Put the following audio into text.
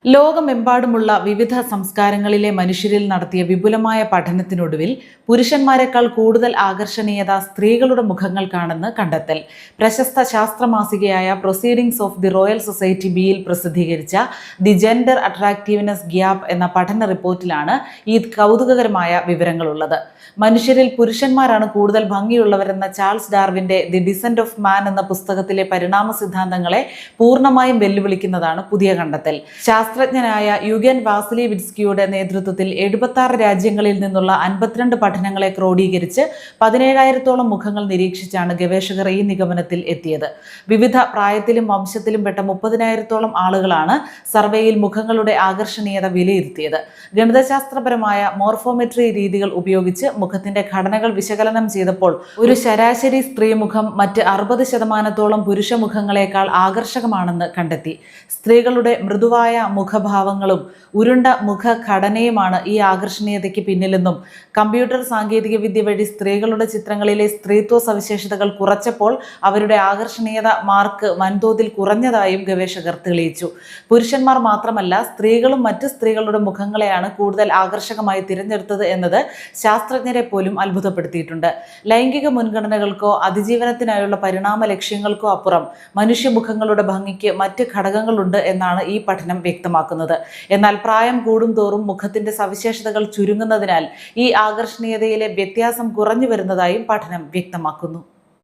ലോകമെമ്പാടുമുള്ള വിവിധ സംസ്കാരങ്ങളിലെ മനുഷ്യരിൽ നടത്തിയ വിപുലമായ പഠനത്തിനൊടുവിൽ പുരുഷന്മാരെക്കാൾ കൂടുതൽ ആകർഷണീയത സ്ത്രീകളുടെ മുഖങ്ങൾക്കാണെന്ന് കണ്ടെത്തൽ. പ്രശസ്ത ശാസ്ത്രമാസികയായ Proceedings of the Royal Society ബിയിൽ പ്രസിദ്ധീകരിച്ച ദി ജെൻഡർ അട്രാക്റ്റീവ്നെസ് ഗ്യാപ്പ് എന്ന പഠന റിപ്പോർട്ടിലാണ് ഈ കൗതുകകരമായ വിവരങ്ങളുള്ളത്. മനുഷ്യരിൽ പുരുഷന്മാരാണ് കൂടുതൽ ഭംഗിയുള്ളവരെന്ന ചാൾസ് ഡാർവിന്റെ ദി ഡിസെന്റ് ഓഫ് മാൻ എന്ന പുസ്തകത്തിലെ പരിണാമ സിദ്ധാന്തങ്ങളെ പൂർണ്ണമായും വെല്ലുവിളിക്കുന്നതാണ് പുതിയ കണ്ടെത്തൽ. ശാസ്ത്രജ്ഞനായ യുഗൻ വാസിലിവിറ്റ്സ്കിയുടെ നേതൃത്വത്തിൽ 76 രാജ്യങ്ങളിൽ നിന്നുള്ള 52 പഠനങ്ങളെ ക്രോഡീകരിച്ച് 17,000-ഓളം മുഖങ്ങൾ നിരീക്ഷിച്ചാണ് ഗവേഷകർ ഈ നിഗമനത്തിൽ എത്തിയത്. വിവിധ പ്രായത്തിലും വംശത്തിലും പെട്ട 30,000-ഓളം ആളുകളാണ് സർവേയിൽ മുഖങ്ങളുടെ ആകർഷണീയത വിലയിരുത്തിയത്. ഗണിതശാസ്ത്രപരമായ മോർഫോമെട്രി രീതികൾ ഉപയോഗിച്ച് മുഖത്തിന്റെ ഘടനകൾ വിശകലനം ചെയ്തപ്പോൾ ഒരു ശരാശരി സ്ത്രീ മുഖം മറ്റ് 60% പുരുഷ മുഖങ്ങളെക്കാൾ ആകർഷകമാണെന്ന് കണ്ടെത്തി. സ്ത്രീകളുടെ മൃദുവായ മുഖഭാവങ്ങളും ഉരുണ്ട മുഖഘടനയുമാണ് ഈ ആകർഷണീയതയ്ക്ക് പിന്നിലെന്നും കമ്പ്യൂട്ടർ സാങ്കേതികവിദ്യ വഴി സ്ത്രീകളുടെ ചിത്രങ്ങളിലെ സ്ത്രീത്വ സവിശേഷതകൾ കുറച്ചപ്പോൾ അവരുടെ ആകർഷണീയത മാർക്ക് വൻതോതിൽ കുറഞ്ഞതായും ഗവേഷകർ തെളിയിച്ചു. പുരുഷന്മാർ മാത്രമല്ല, സ്ത്രീകളും മറ്റ് സ്ത്രീകളുടെ മുഖങ്ങളെയാണ് കൂടുതൽ ആകർഷകമായി തിരഞ്ഞെടുത്തത് എന്നത് ശാസ്ത്രജ്ഞരെ പോലും അത്ഭുതപ്പെടുത്തിയിട്ടുണ്ട്. ലൈംഗിക മുൻഗണനകൾക്കോ അതിജീവനത്തിനായുള്ള പരിണാമ ലക്ഷ്യങ്ങൾക്കോ അപ്പുറം മനുഷ്യമുഖങ്ങളുടെ ഭംഗിക്ക് മറ്റ് ഘടകങ്ങളുണ്ട് എന്നാണ് ഈ പഠനം വ്യക്തമാക്കുന്നത്. എന്നാൽ പ്രായം കൂടും തോറും മുഖത്തിന്റെ സവിശേഷതകൾ ചുരുങ്ങുന്നതിനാൽ ഈ ആകർഷണീയതയിലെ വ്യത്യാസം കുറഞ്ഞു വരുന്നതായും പഠനം വ്യക്തമാക്കുന്നു.